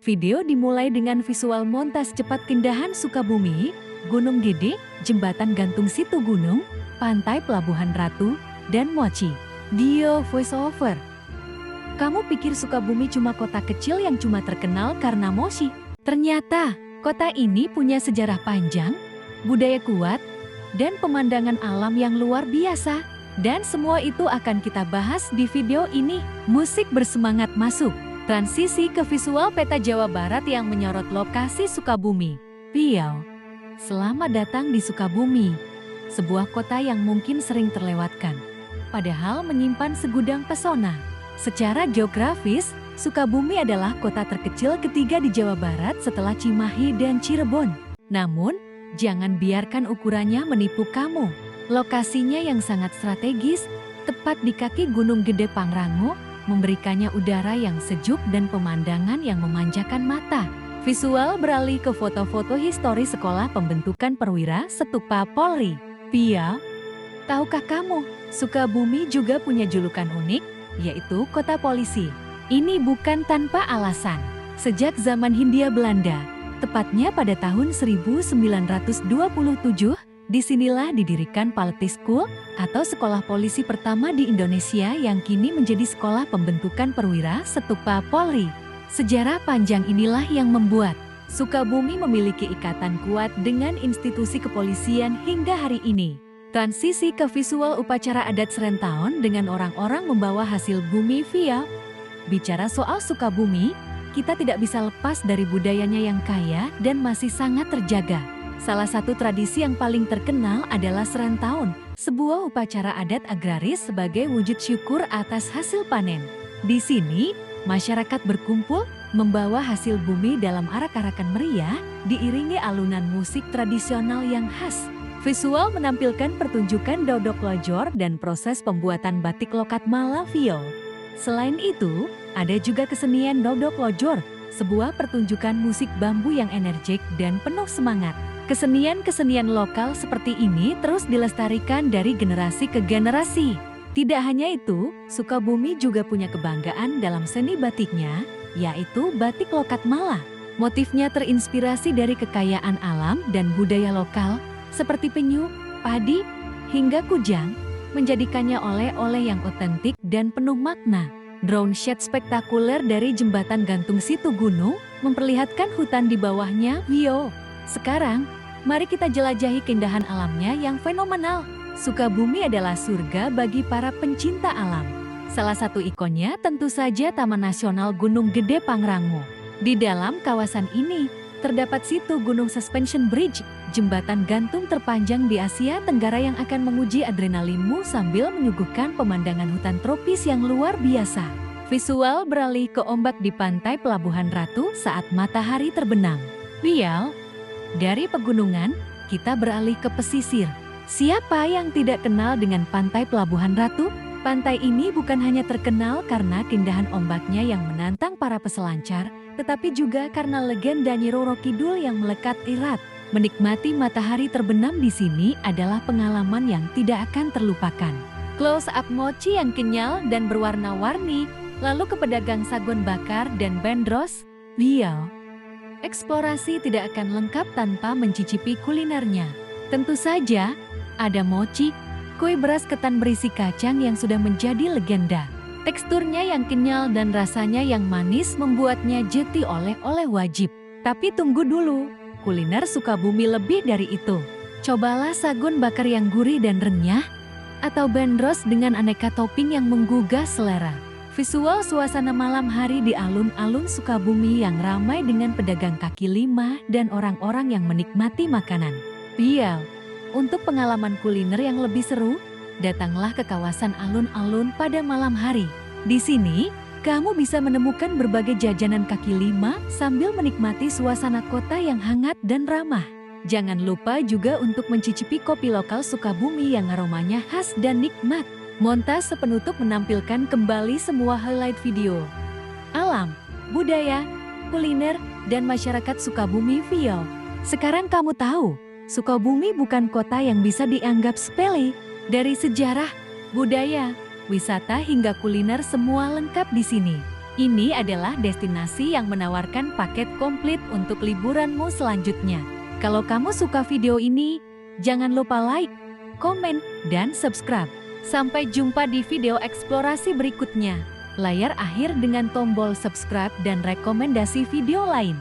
Video dimulai dengan visual montas cepat keindahan Sukabumi, Gunung Gede, Jembatan Gantung Situ Gunung, Pantai Pelabuhan Ratu, dan Mochi. Dio voiceover. Kamu pikir Sukabumi cuma kota kecil yang cuma terkenal karena Mochi? Ternyata, kota ini punya sejarah panjang, budaya kuat, dan pemandangan alam yang luar biasa. Dan semua itu akan kita bahas di video ini. Musik bersemangat masuk. Transisi ke visual peta Jawa Barat yang menyorot lokasi Sukabumi. Riau. Selamat datang di Sukabumi, sebuah kota yang mungkin sering terlewatkan, padahal menyimpan segudang pesona. Secara geografis, Sukabumi adalah kota terkecil ketiga di Jawa Barat setelah Cimahi dan Cirebon. Namun, jangan biarkan ukurannya menipu kamu. Lokasinya yang sangat strategis, tepat di kaki Gunung Gede Pangrango, memberikannya udara yang sejuk dan pemandangan yang memanjakan mata. Visual beralih ke foto-foto historis Sekolah Pembentukan Perwira Setupa Polri. Pia, tahukah kamu, Sukabumi juga punya julukan unik, yaitu Kota Polisi. Ini bukan tanpa alasan. Sejak zaman Hindia Belanda, tepatnya pada tahun 1927, disinilah didirikan Paleti School atau sekolah polisi pertama di Indonesia yang kini menjadi Sekolah Pembentukan Perwira Setupa Polri. Sejarah panjang inilah yang membuat Sukabumi memiliki ikatan kuat dengan institusi kepolisian hingga hari ini. Transisi ke visual upacara adat Serentaun dengan orang-orang membawa hasil bumi via. Bicara soal Sukabumi, kita tidak bisa lepas dari budayanya yang kaya dan masih sangat terjaga. Salah satu tradisi yang paling terkenal adalah Serentaun, sebuah upacara adat agraris sebagai wujud syukur atas hasil panen. Di sini, masyarakat berkumpul, membawa hasil bumi dalam arak-arakan meriah, diiringi alunan musik tradisional yang khas. Visual menampilkan pertunjukan dodok lojor dan proses pembuatan batik lokat Malavio. Selain itu, ada juga kesenian dodok lojor, sebuah pertunjukan musik bambu yang energik dan penuh semangat. Kesenian-kesenian lokal seperti ini terus dilestarikan dari generasi ke generasi. Tidak hanya itu, Sukabumi juga punya kebanggaan dalam seni batiknya, yaitu batik lokat Mala. Motifnya terinspirasi dari kekayaan alam dan budaya lokal, seperti penyu, padi, hingga kujang, menjadikannya oleh-oleh yang otentik dan penuh makna. Drone shot spektakuler dari Jembatan Gantung Situ Gunung memperlihatkan hutan di bawahnya. Vio. Sekarang, mari kita jelajahi keindahan alamnya yang fenomenal. Sukabumi adalah surga bagi para pencinta alam. Salah satu ikonnya tentu saja Taman Nasional Gunung Gede Pangrango. Di dalam kawasan ini, terdapat situ Gunung Suspension Bridge, jembatan gantung terpanjang di Asia Tenggara yang akan menguji adrenalinmu sambil menyuguhkan pemandangan hutan tropis yang luar biasa. Visual beralih ke ombak di Pantai Pelabuhan Ratu saat matahari terbenam. Riau. Dari pegunungan, kita beralih ke pesisir. Siapa yang tidak kenal dengan Pantai Pelabuhan Ratu? Pantai ini bukan hanya terkenal karena keindahan ombaknya yang menantang para peselancar, tetapi juga karena legenda Nyi Roro Kidul yang melekat erat. Menikmati matahari terbenam di sini adalah pengalaman yang tidak akan terlupakan. Close up mochi yang kenyal dan berwarna-warni, lalu ke pedagang sagon bakar dan bandros. Riau. Eksplorasi tidak akan lengkap tanpa mencicipi kulinernya. Tentu saja, ada mochi, kue beras ketan berisi kacang yang sudah menjadi legenda. Teksturnya yang kenyal dan rasanya yang manis membuatnya jadi oleh-oleh wajib. Tapi tunggu dulu, kuliner Sukabumi lebih dari itu. Cobalah sagun bakar yang gurih dan renyah, atau bandros dengan aneka topping yang menggugah selera. Visual suasana malam hari di alun-alun Sukabumi yang ramai dengan pedagang kaki lima dan orang-orang yang menikmati makanan. Riau. Untuk pengalaman kuliner yang lebih seru, datanglah ke kawasan alun-alun pada malam hari. Di sini, kamu bisa menemukan berbagai jajanan kaki lima sambil menikmati suasana kota yang hangat dan ramah. Jangan lupa juga untuk mencicipi kopi lokal Sukabumi yang aromanya khas dan nikmat. Montas sepenutup menampilkan kembali semua highlight video. Alam, budaya, kuliner, dan masyarakat Sukabumi Vio. Sekarang kamu tahu, Sukabumi bukan kota yang bisa dianggap sepele. Dari sejarah, budaya, wisata hingga kuliner semua lengkap di sini. Ini adalah destinasi yang menawarkan paket komplit untuk liburanmu selanjutnya. Kalau kamu suka video ini, jangan lupa like, komen, dan subscribe. Sampai jumpa di video eksplorasi berikutnya. Layar akhir dengan tombol subscribe dan rekomendasi video lain.